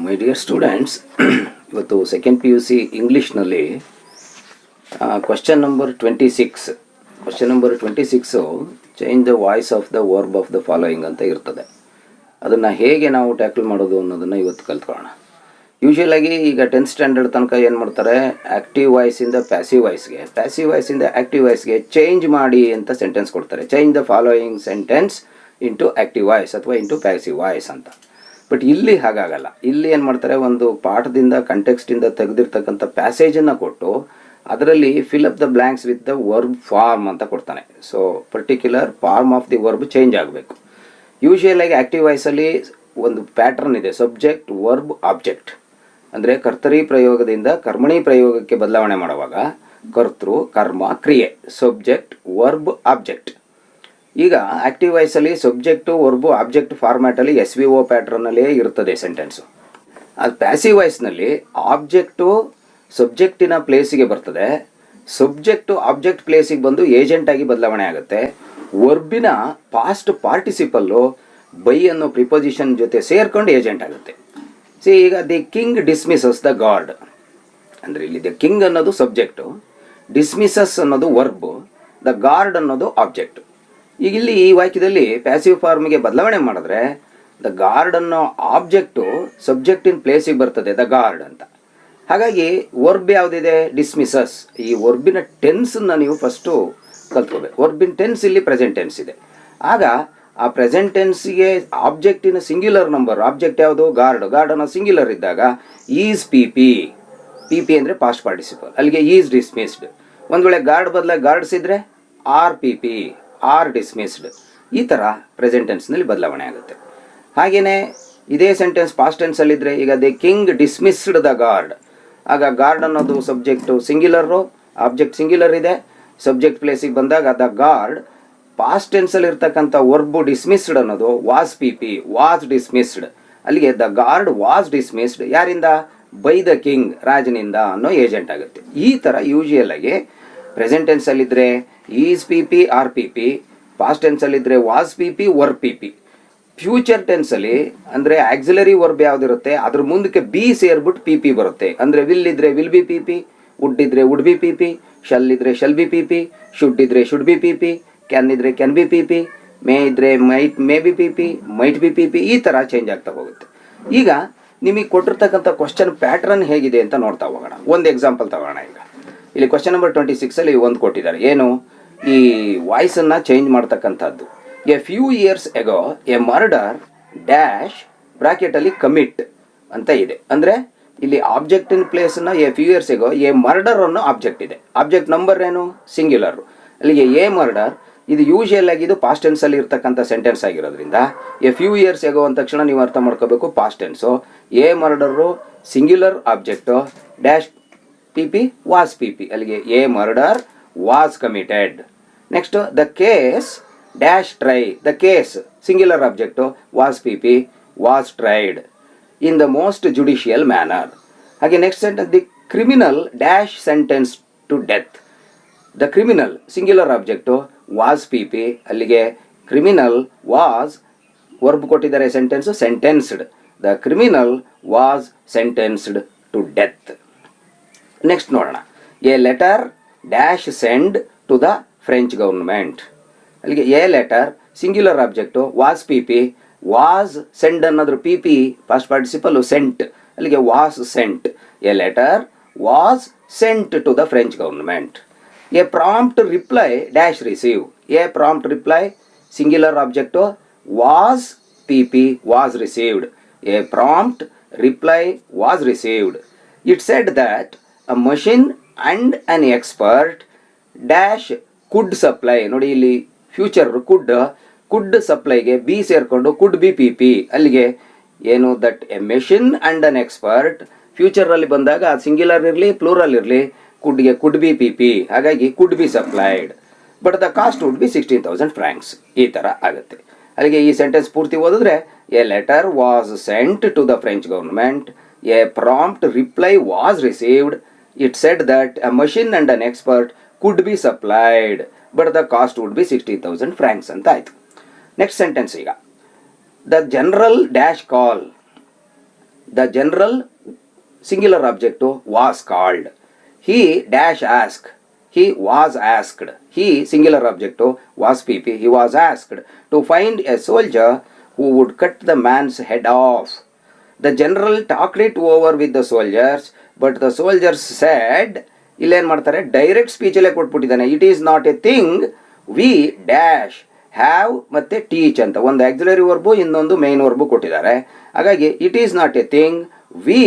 My dear students, ಇವತ್ತು second P U C ಇಂಗ್ಲೀಷ್ನಲ್ಲಿ question number 26 change the voice of the verb of the following ಅಂತ ಇರ್ತದೆ. ಅದನ್ನು ಹೇಗೆ ನಾವು ಟ್ಯಾಕಲ್ ಮಾಡೋದು ಅನ್ನೋದನ್ನು ಇವತ್ತು ಕಲ್ತ್ಕೊಳ್ಳೋಣ. ಯೂಶ್ವಲಾಗಿ ಈಗ 10th ಸ್ಟ್ಯಾಂಡರ್ಡ್ ತನಕ ಏನು ಮಾಡ್ತಾರೆ, ಆ್ಯಕ್ಟಿವ್ ವಾಯ್ಸಿಂದ ಪ್ಯಾಸಿವ್ ವಾಯ್ಸ್ಗೆ, ಪ್ಯಾಸಿವ್ ವಾಯ್ಸಿಂದ ಆ್ಯಕ್ಟಿವ್ ವಾಯ್ಸ್ಗೆ ಚೇಂಜ್ ಮಾಡಿ ಅಂತ ಸೆಂಟೆನ್ಸ್ ಕೊಡ್ತಾರೆ. Change the following sentence into active voice ಅಥವಾ ಇಂಟು ಪ್ಯಾಸಿವ್ ವಾಯ್ಸ್ ಅಂತ. ಬಟ್ ಇಲ್ಲಿ ಹಾಗಾಗಲ್ಲ. ಇಲ್ಲಿ ಏನು ಮಾಡ್ತಾರೆ, ಒಂದು ಪಾಠದಿಂದ ಕಂಟೆಕ್ಸ್ಟಿಂದ ತೆಗೆದಿರ್ತಕ್ಕಂಥ ಪ್ಯಾಸೇಜನ್ನು ಕೊಟ್ಟು ಅದರಲ್ಲಿ fill up the blanks with the verb form ಅಂತ ಕೊಡ್ತಾನೆ. So particular form of the verb change ಆಗಬೇಕು. ಯೂಶುವಲಾಗಿ ಆ್ಯಕ್ಟಿವ್ ವಾಯ್ಸಲ್ಲಿ ಒಂದು ಪ್ಯಾಟ್ರನ್ ಇದೆ, ಸಬ್ಜೆಕ್ಟ್ ವರ್ಬ್ ಆಬ್ಜೆಕ್ಟ್. ಅಂದರೆ ಕರ್ತರಿ ಪ್ರಯೋಗದಿಂದ ಕರ್ಮಣಿ ಪ್ರಯೋಗಕ್ಕೆ ಬದಲಾವಣೆ ಮಾಡುವಾಗ ಕರ್ತೃ ಕರ್ಮ ಕ್ರಿಯೆ, ಸಬ್ಜೆಕ್ಟ್ ವರ್ಬ್ ಆಬ್ಜೆಕ್ಟ್. ಈಗ ಆ್ಯಕ್ಟಿವ್ ವಾಯ್ಸಲ್ಲಿ ಸಬ್ಜೆಕ್ಟು ವರ್ಬು ಆಬ್ಜೆಕ್ಟ್ ಫಾರ್ಮ್ಯಾಟಲ್ಲಿ SVO ಪ್ಯಾಟ್ರನ್ನಲ್ಲೇ ಇರ್ತದೆ ಸೆಂಟೆನ್ಸು. ಅದು ಪ್ಯಾಸಿವ್ ವಾಯ್ಸ್ನಲ್ಲಿ ಆಬ್ಜೆಕ್ಟು ಸಬ್ಜೆಕ್ಟಿನ ಪ್ಲೇಸಿಗೆ ಬರ್ತದೆ, ಸಬ್ಜೆಕ್ಟು ಆಬ್ಜೆಕ್ಟ್ ಪ್ಲೇಸಿಗೆ ಬಂದು ಏಜೆಂಟಾಗಿ ಬದಲಾವಣೆ ಆಗುತ್ತೆ. ವರ್ಬಿನ ಪಾಸ್ಟ್ ಪಾರ್ಟಿಸಿಪಲ್ಲು ಬೈ ಅನ್ನೋ ಪ್ರಿಪೊಸಿಷನ್ ಜೊತೆ ಸೇರ್ಕೊಂಡು ಏಜೆಂಟ್ ಆಗುತ್ತೆ. ಈಗ ದಿ ಕಿಂಗ್ ಡಿಸ್ಮಿಸಸ್ ದ ಗಾಡ್ ಅಂದರೆ ಇಲ್ಲಿ ದ ಕಿಂಗ್ ಅನ್ನೋದು ಸಬ್ಜೆಕ್ಟು, ಡಿಸ್ಮಿಸಸ್ ಅನ್ನೋದು ವರ್ಬು, ದ ಗಾರ್ಡ್ ಅನ್ನೋದು ಆಬ್ಜೆಕ್ಟು. ಈಗ ಇಲ್ಲಿ ಈ ವಾಕ್ಯದಲ್ಲಿ ಪ್ಯಾಸಿವ್ ಫಾರ್ಮ್ಗೆ ಬದಲಾವಣೆ ಮಾಡಿದ್ರೆ ದ ಗಾರ್ಡ್ ಅನ್ನೋ ಆಬ್ಜೆಕ್ಟು ಸಬ್ಜೆಕ್ಟಿನ ಪ್ಲೇಸಿಗೆ ಬರ್ತದೆ, ದ ಗಾರ್ಡ್ ಅಂತ. ಹಾಗಾಗಿ ವರ್ಬ್ ಯಾವುದಿದೆ, ಡಿಸ್ಮಿಸಸ್. ಈ ವರ್ಬಿನ ಟೆನ್ಸನ್ನು ನೀವು ಫಸ್ಟು ಕಲ್ತ್ಕೋಬೇಕು. ವರ್ಬಿನ ಟೆನ್ಸ್ ಇಲ್ಲಿ ಪ್ರೆಸೆಂಟ್ ಟೆನ್ಸ್ ಇದೆ. ಆಗ ಆ ಪ್ರೆಸೆಂಟ್ ಟೆನ್ಸ್ಗೆ ಆಬ್ಜೆಕ್ಟಿನ ಸಿಂಗ್ಯುಲರ್ ನಂಬರ್, ಆಬ್ಜೆಕ್ಟ್ ಯಾವುದು, ಗಾರ್ಡ್. ಗಾರ್ಡ್ ಅನ್ನೋ ಸಿಂಗ್ಯುಲರ್ ಇದ್ದಾಗ ಈಸ್ PP ಅಂದರೆ ಪಾಸ್ಟ್ ಪಾರ್ಟಿಸಿಪಲ್, ಅಲ್ಲಿಗೆ ಈಸ್ ಡಿಸ್ಮಿಸ್ಡ್. ಒಂದು ವೇಳೆ ಗಾರ್ಡ್ ಬದಲಾಗಿ ಗಾರ್ಡ್ಸ್ ಇದ್ದರೆ PP ಆರ್ ಡಿಸ್ಮಿಸ್ಡ್. ಈ ಥರ ಪ್ರೆಸೆಂಟ್ ಟೆನ್ಸ್ನಲ್ಲಿ ಬದಲಾವಣೆ ಆಗುತ್ತೆ. ಹಾಗೆಯೇ ಇದೇ ಸೆಂಟೆನ್ಸ್ ಪಾಸ್ಟ್ ಟೆನ್ಸಲ್ಲಿದ್ದರೆ, ಈಗ the king dismissed the guard. ಆಗ ಗಾರ್ಡ್ ಅನ್ನೋದು ಸಬ್ಜೆಕ್ಟು ಸಿಂಗ್ಯುಲರು, ಆಬ್ಜೆಕ್ಟ್ ಸಿಂಗ್ಯುಲರ್ ಇದೆ, ಸಬ್ಜೆಕ್ಟ್ ಪ್ಲೇಸಿಗೆ ಬಂದಾಗ ದ ಗಾರ್ಡ್. ಪಾಸ್ಟ್ ಟೆನ್ಸಲ್ಲಿ ಇರ್ತಕ್ಕಂಥ ವರ್ಬು ಡಿಸ್ಮಿಸ್ಡ್ ಅನ್ನೋದು ವಾಸ್ PP ವಾಸ್ ಡಿಸ್ಮಿಸ್ಡ್. ಅಲ್ಲಿಗೆ ದ ಗಾರ್ಡ್ ವಾಸ್ ಡಿಸ್ಮಿಸ್ಡ್. ಯಾರಿಂದ, ಬೈ ದ ಕಿಂಗ್, ರಾಜನಿಂದ ಅನ್ನೋ ಏಜೆಂಟ್ ಆಗುತ್ತೆ. ಈ ಥರ ಯೂಶುವಲ್ ಆಗಿ ಪ್ರೆಸೆಂಟ್ ಟೆನ್ಸಲ್ಲಿದ್ದರೆ is PP are PP, past ಟೆನ್ಸಲ್ಲಿದ್ದರೆ was PP were PP. Future ಟೆನ್ಸಲ್ಲಿ ಅಂದರೆ ಆಕ್ಸಿಲರಿ ವರ್ಬ್ ಯಾವುದಿರುತ್ತೆ ಅದ್ರ ಮುಂದಕ್ಕೆ ಬಿ ಸೇರ್ಬಿಟ್ಟು PP ಬರುತ್ತೆ. ಅಂದರೆ ವಿಲ್ ಇದ್ದರೆ ವಿಲ್ ಬಿ PP, ವುಡ್ ಇದ್ದರೆ ವುಡ್ ಬಿ PP, ಶಲ್ ಇದ್ದರೆ ಶಲ್ ಬಿ PP, ಶುಡ್ ಇದ್ದರೆ ಶುಡ್ ಬಿ PP, ಕ್ಯಾನ್ ಇದ್ದರೆ ಕ್ಯಾನ್ ಬಿ PP, ಮೇ ಇದ್ದರೆ may be PP, might be PP. ಈ ಥರ ಚೇಂಜ್ ಆಗ್ತಾ ಹೋಗುತ್ತೆ. ಈಗ ನಿಮಗೆ ಕೊಟ್ಟಿರ್ತಕ್ಕಂಥ ಕ್ವಶನ್ ಪ್ಯಾಟ್ರನ್ ಹೇಗಿದೆ ಅಂತ ನೋಡ್ತಾ ಹೋಗೋಣ. ಒಂದು ಎಕ್ಸಾಂಪಲ್ ತಗೋಣ. ಈಗ ಇಲ್ಲಿ ಕ್ವಶನ್ ನಂಬರ್ 26 ಒಂದು ಕೊಟ್ಟಿದ್ದಾರೆ. ಏನು, ಈ ವಾಯ್ಸನ್ನು ಚೇಂಜ್ ಮಾಡ್ತಕ್ಕಂಥದ್ದು. A few years ago a murder dash ಬ್ರಾಕೆಟಲ್ಲಿ ಕಮಿಟ್ ಅಂತ ಇದೆ. ಅಂದರೆ ಇಲ್ಲಿ ಆಬ್ಜೆಕ್ಟಿನ ಪ್ಲೇಸನ್ನು a few years ago a murder ಅನ್ನೋ ಆಬ್ಜೆಕ್ಟ್ ಇದೆ. ಆಬ್ಜೆಕ್ಟ್ ನಂಬರ್ ಏನು, ಸಿಂಗ್ಯುಲರು. ಅಲ್ಲಿಗೆ ಎ ಮರ್ಡರ್. ಇದು ಯೂಶುವಲ್ ಆಗಿ ಇದು ಪಾಸ್ಟ್ ಟೆನ್ಸಲ್ಲಿ ಇರ್ತಕ್ಕಂಥ ಸೆಂಟೆನ್ಸ್ ಆಗಿರೋದ್ರಿಂದ ಎ ಫ್ಯೂ ಇಯರ್ಸ್ ಎಗೋ ಅಂದ ತಕ್ಷಣ ನೀವು ಅರ್ಥ ಮಾಡ್ಕೋಬೇಕು past tense. A murder singular object, dash PP was PP. ಅಲ್ಲಿಗೆ a murder was committed. Next the case dash try, the case singular object, was PP was tried in the most judicial manner. ಹಾಗೆ next sentence the criminal dash sentence to death. The criminal singular object, was PP. ಅಲ್ಲಿಗೆ criminal was verb ಕೊಟ್ಟಿದ್ದಾರೆ sentence, sentenced. The criminal was sentenced to death. Next ನೋಡೋಣ. A letter dash send to the French government. ಅಲ್ಲಿಗೆ a letter singular object, was PP was send ಅನ್ನೋದ್ರ PP past participle sent. ಅಲ್ಲಿಗೆ was sent. A letter was sent to the French government. A prompt reply dash receive. A prompt reply singular object, was PP was received. A prompt reply was received. It said that a machine and an expert dash could supply. ನೋಡಿ ಇಲ್ಲಿ future ಕುಡ್ ಸಪ್ಲೈಗೆ B ಸೇರಿಕೊಂಡು could be PP. ಅಲ್ಲಿಗೆ ಏನು, that a machine and an expert. ಫ್ಯೂಚರಲ್ಲಿ ಬಂದಾಗ ಅದು singular ಇರಲಿ plural ಇರಲಿ, ಕುಡ್ಗೆ ಕುಡ್ ಬಿ PP. ಹಾಗಾಗಿ ಕುಡ್ be supplied but the cost would be 16,000 francs. ಈ ಥರ ಆಗುತ್ತೆ. ಅಲ್ಲಿಗೆ ಈ ಸೆಂಟೆನ್ಸ್ ಪೂರ್ತಿ ಓದಿದ್ರೆ a letter was sent to the French government, a prompt reply was received, it said that a machine and an expert could be supplied but the cost would be 16,000 francs ಅಂತ ಆಯಿತು. Next sentence ಈಗ the general dash call the general singular object was called. He dash asked. He was asked. He singular object was PP. He was asked to find a soldier who would cut the man's head off. The general talked it over with the soldiers, but the soldiers said, ಇಲ್ಲೇನು ಮಾಡ್ತಾರೆ, direct ಸ್ಪೀಚಲ್ಲೇ ಕೊಟ್ಬಿಟ್ಟಿದ್ದಾನೆ. It is not a thing we dash have ಮತ್ತು teach ಅಂತ ಒಂದು auxiliary verb ಇನ್ನೊಂದು main verb ಕೊಟ್ಟಿದ್ದಾರೆ. ಹಾಗಾಗಿ it is not a thing we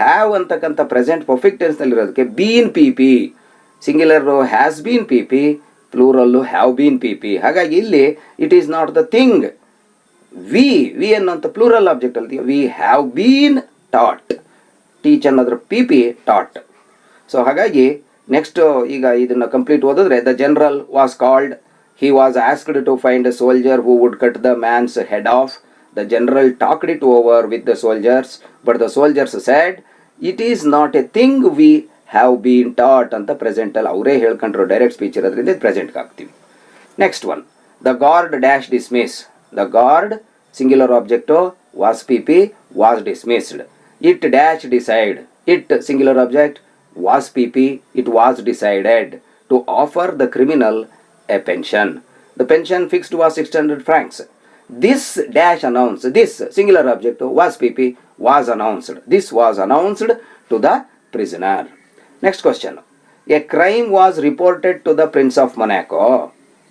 have ಅಂತಕ್ಕಂಥ ಪ್ರೆಸೆಂಟ್ ಪರ್ಫೆಕ್ಟ್ ಟೆನ್ಸ್ನಲ್ಲಿರೋದಕ್ಕೆ been P P, singular has been P P, plural have been P P. ಹಾಗಾಗಿ ಇಲ್ಲಿ it is not the thing we ಅನ್ನೋಂಥ plural object ಅಲ್ಲಿ we have been taught, teach ಅನ್ನೋದ್ರ P P taught. So ಹಾಗಾಗಿ next ಈಗ ಇದನ್ನು complete ಓದಿದ್ರೆ, the general was called, he was asked to find a soldier who would cut the man's head off. The general talked it over with the soldiers, but the soldiers said, it is not a thing we have been taught ಅಂತ present ಅಲ್ಲಿ ಅವರೇ ಹೇಳ್ಕೊಂಡ್ರು, direct speech ಇರೋದ್ರಿಂದ ಪ್ರೆಸೆಂಟ್ಗೆ ಹಾಕ್ತೀವಿ. Next one, the guard dash dismiss. The guard singular object was P P was dismissed. It dash decide. It singular object was PP, it was decided to offer the criminal a pension. The pension fixed was 600 francs. This dash announced, this singular object was PP, was announced. This was announced to the prisoner. Next question. A crime was reported to the Prince of Monaco.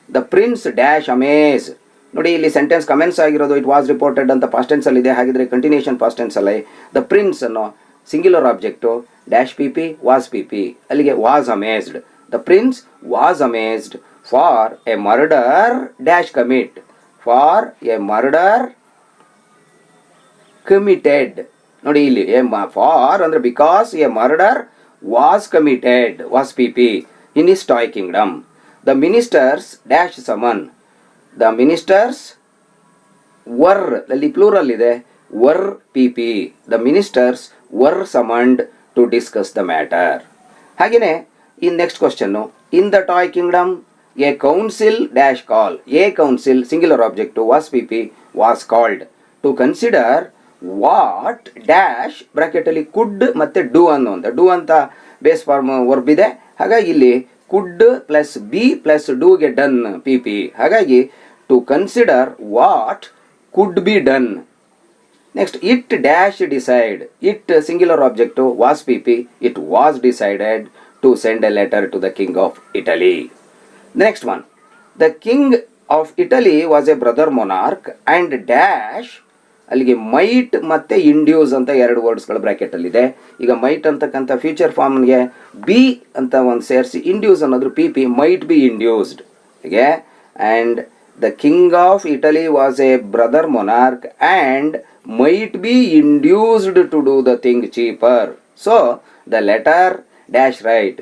The prince dash amazed. ನೋಡಿ ಇಲ್ಲಿ sentence commence ಆಗಿರೋದು it was reported ಅಂತ past tense ಅಲ್ಲಿ ಇದೆ. ಹಾಗಿದ್ರೆ continuation past tense ಅಲ್ಲಿ the prince ಅನ್ನೋ singular object dash P P was P P, ಅಲ್ಲಿಗೆ was amazed. The prince was amazed for a murder dash commit. For a murder committed. ನೋಡಿ ಇಲ್ಲಿ for ಅಂದ್ರೆ because a murder was committed was P P in his toy kingdom. The ministers dash summon. The ministers var ಅಲ್ಲಿ plural ಇದೆ, were P P. The ministers were summoned to discuss the matter. ಹಾಗೆಯೇ in next question, in the toy kingdom a council dash call. A council singular object was P P was called to consider what dash ಬ್ರಾಕೆಟಲ್ಲಿ could ಮತ್ತು do ಅನ್ನೋ do ಅಂತ base form verb ಇದೆ. ಹಾಗಾಗಿ ಇಲ್ಲಿ could plus be plus ಡೂಗೆ done P P. ಹಾಗಾಗಿ to consider what could be done. Next, it dash decide. It singular object was P P, it was decided to send a letter to the king of Italy. Next one, the king of Italy was a brother monarch and dash, ಅಲ್ಲಿಗೆ might ಮತ್ತು induce ಅಂತ ಎರಡು ವರ್ಡ್ಸ್ಗಳು ಬ್ರ್ಯಾಕೆಟಲ್ಲಿದೆ. ಈಗ mite ಅಂತಕ್ಕಂಥ future ಫಾರ್ಮ್ಗೆ B ಅಂತ ಒಂದು ಸೇರಿಸಿ ಇಂಡ್ಯೂಸ್ ಅನ್ನೋದ್ರ P P, might be induced. ಹೀಗೆ and the king of Italy was a brother monarch and might be induced to do the thing cheaper. So the letter dash write.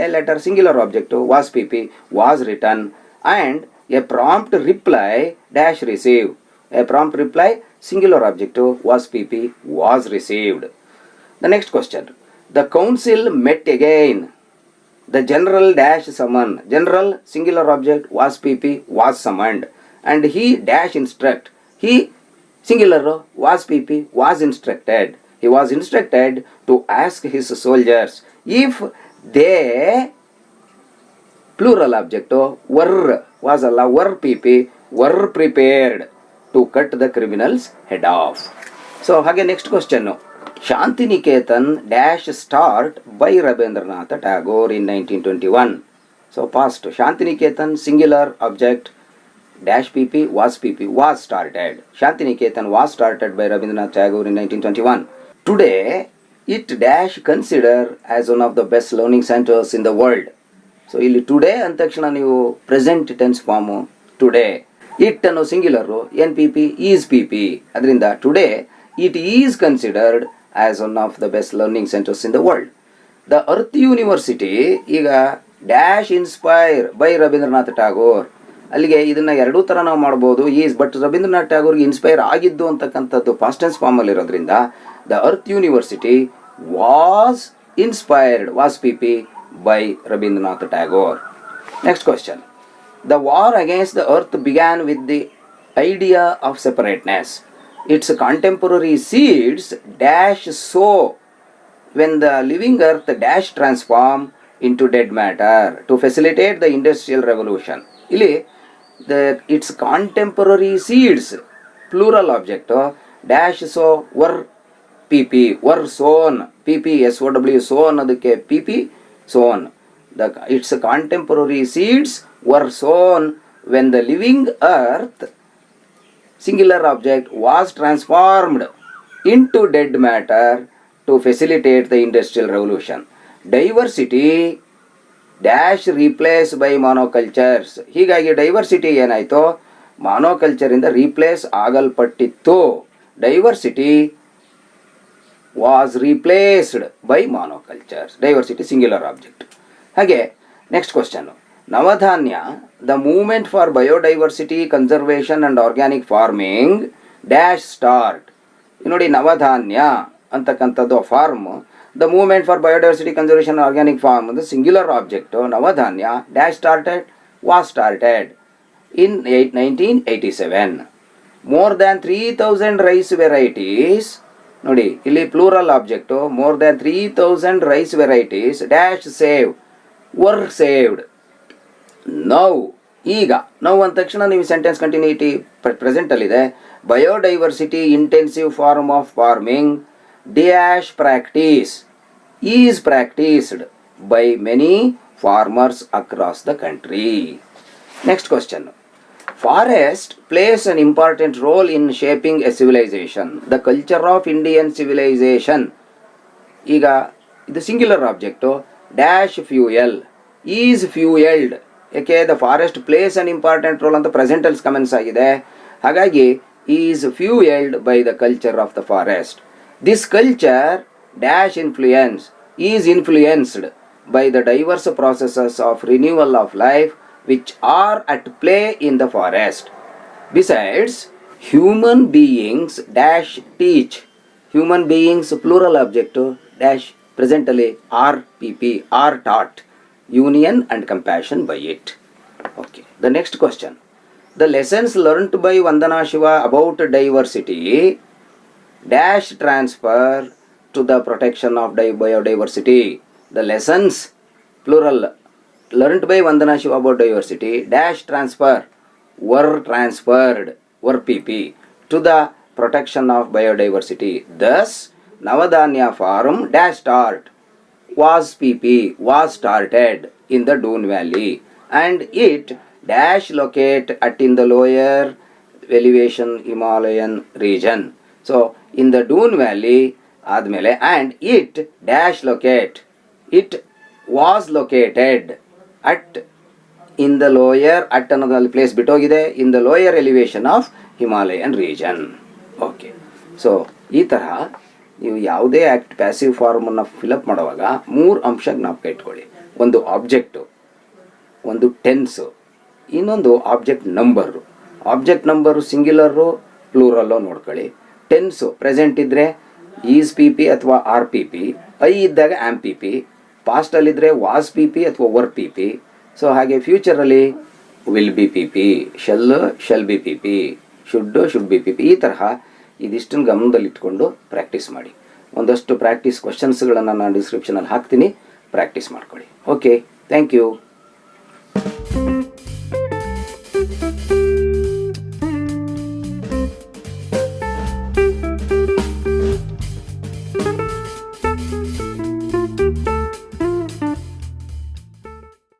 A letter singular object was PP was written and a prompt reply dash receive. A prompt reply singular object was PP was received. The next question. The council met again. The general dash summon. General singular object was PP was summoned and he dash instruct. He singular was PP was instructed. He was instructed to ask his soldiers if they plural object were was alla were PP were prepared to cut the criminal's head off. So hage next question. Shantiniketan dash start by Rabindranath Tagore in 1921. So past, Shantiniketan singular object dash PP was started. Shantiniketan was started by Rabindranath Tagore in 1921. Today it dash consider as one of the best learning centers in the world. So ಇಲ್ಲಿ today ಅಂದ ತಕ್ಷಣ ನೀವು present tense form today. It ಅನ್ನೋ singular and P P is P P. ಅದರಿಂದ today it is considered as one of the best learning centres in the world. The earth university ಈಗ dash inspire by Rabindranath Tagore. ಅಲ್ಲಿಗೆ ಇದನ್ನು ಎರಡೂ ಥರ ನಾವು ಮಾಡ್ಬೋದು. But Ravindranath ಟ್ಯಾಗೋರ್ಗೆ inspire ಆಗಿದ್ದು ಅಂತಕ್ಕಂಥದ್ದು ಪಾಸ್ಟ್ ಟೆನ್ಸ್ ಫಾರ್ಮಲ್ಲಿ ಇರೋದ್ರಿಂದ the earth university was inspired was P P by Rabindranath Tagore. Next question. The war against the earth began with the idea of separateness. its contemporary seeds dash sow when the living earth dash transform into dead matter to facilitate the industrial revolution. ಇಲ್ಲಿ its contemporary seeds plural object dash sow were pp were sown pp sow sown ಅದಕ್ಕೆ pp sown. Its contemporary seeds were sown when the living earth singular object was transformed into dead matter to facilitate the industrial revolution. Diversity dash replaced by monocultures. ಹೀಗಾಗಿ diversity ಏನಾಯಿತು, ಮಾನೋಕಲ್ಚರಿಂದ replace ಆಗಲ್ಪಟ್ಟಿತ್ತು. Diversity was replaced by monocultures. Diversity singular object. ಹಾಗೆ next question, Navdanya the movement for biodiversity conservation and organic farming dash start. ನೋಡಿ, ನವಧಾನ್ಯ ಅಂತಕ್ಕಂಥದ್ದು farm, the movement for biodiversity conservation organic farm ಅದು singular object. Navdanya dash started was started in 1987. More than 3000 rice varieties. ನೋಡಿ, ಇಲ್ಲಿ plural object. More than 3000 rice varieties dash save were saved. Now, ಈಗ now ಅಂದ ತಕ್ಷಣ ನೀವು sentence continuity ಪ್ರೆಸೆಂಟಲ್ಲಿದೆ. Biodiversity intensive form of farming dash practice is practised by many farmers across the country. Next question, forest plays an important role in shaping a civilization. The culture of Indian civilization. ಈಗ ಇದು singular object. Dash fuel is fuelled. ಯಾಕೆ, the forest plays an important role ಅಂತ ಪ್ರೆಸೆಂಟಲ್ಸ್ commence ಆಗಿದೆ. ಹಾಗಾಗಿ is fuelled by the culture of the forest. This culture dash influence is influenced by the diverse processes of renewal of life which are at play in the forest. Besides, human beings dash teach. Human beings plural object dash presently are pp are taught union and compassion by it. Okay, the next question, the lessons learnt by Vandana Shiva about diversity dash transfer to the protection of biodiversity. The lessons plural learnt by Vandana Shiva about diversity dash transfer were transferred were pp to the protection of biodiversity. Thus Navadanya farm dash start was pp was started in the Doon Valley and it dash locate at in the lower elevation Himalayan region. So in the Doon Valley admele and it dash locate, it was located at in the lower at ಅನ್ನೋದ್ರಲ್ಲಿ place ಬಿಟ್ಟೋಗಿದೆ, in the lower elevation of Himalayan region. Okay, so ಈ ಥರ ನೀವು ಯಾವುದೇ act passive ಫಾರ್ಮನ್ನು fill up ಮಾಡುವಾಗ 3 ಅಂಶ ಜ್ಞಾಪಕ ಇಟ್ಕೊಳ್ಳಿ. ಒಂದು ಆಬ್ಜೆಕ್ಟು, ಒಂದು ಟೆನ್ಸು, ಇನ್ನೊಂದು object number. Object number singular ಪ್ಲೂರಲ್ಲೋ ನೋಡ್ಕೊಳ್ಳಿ. ಟೆನ್ಸು ಪ್ರೆಸೆಂಟ್ ಇದ್ದರೆ ಈಸ್ ಪಿ ಪಿ ಅಥವಾ ಆರ್ ಪಿ ಪಿ, ಐ ಇದ್ದಾಗ ಆ್ಯಮ್ ಪಿ ಪಿ, ಪಾಸ್ಟಲ್ಲಿದ್ದರೆ ವಾಸ್ ಪಿ ಪಿ ಅಥವಾ ವರ್ ಪಿ ಪಿ. ಸೊ ಹಾಗೆ ಫ್ಯೂಚರಲ್ಲಿ will be P P, shall be P P, should be P P. ಈ ತರಹ ಇದಿಷ್ಟನ್ನು ಗಮನದಲ್ಲಿಟ್ಕೊಂಡು ಪ್ರಾಕ್ಟೀಸ್ ಮಾಡಿ. ಒಂದಷ್ಟು ಪ್ರಾಕ್ಟೀಸ್ ಕ್ವಶನ್ಸ್ಗಳನ್ನು ನಾನು ಡಿಸ್ಕ್ರಿಪ್ಷನಲ್ಲಿ ಹಾಕ್ತೀನಿ, ಪ್ರಾಕ್ಟೀಸ್ ಮಾಡ್ಕೊಳ್ಳಿ. Okay, thank you.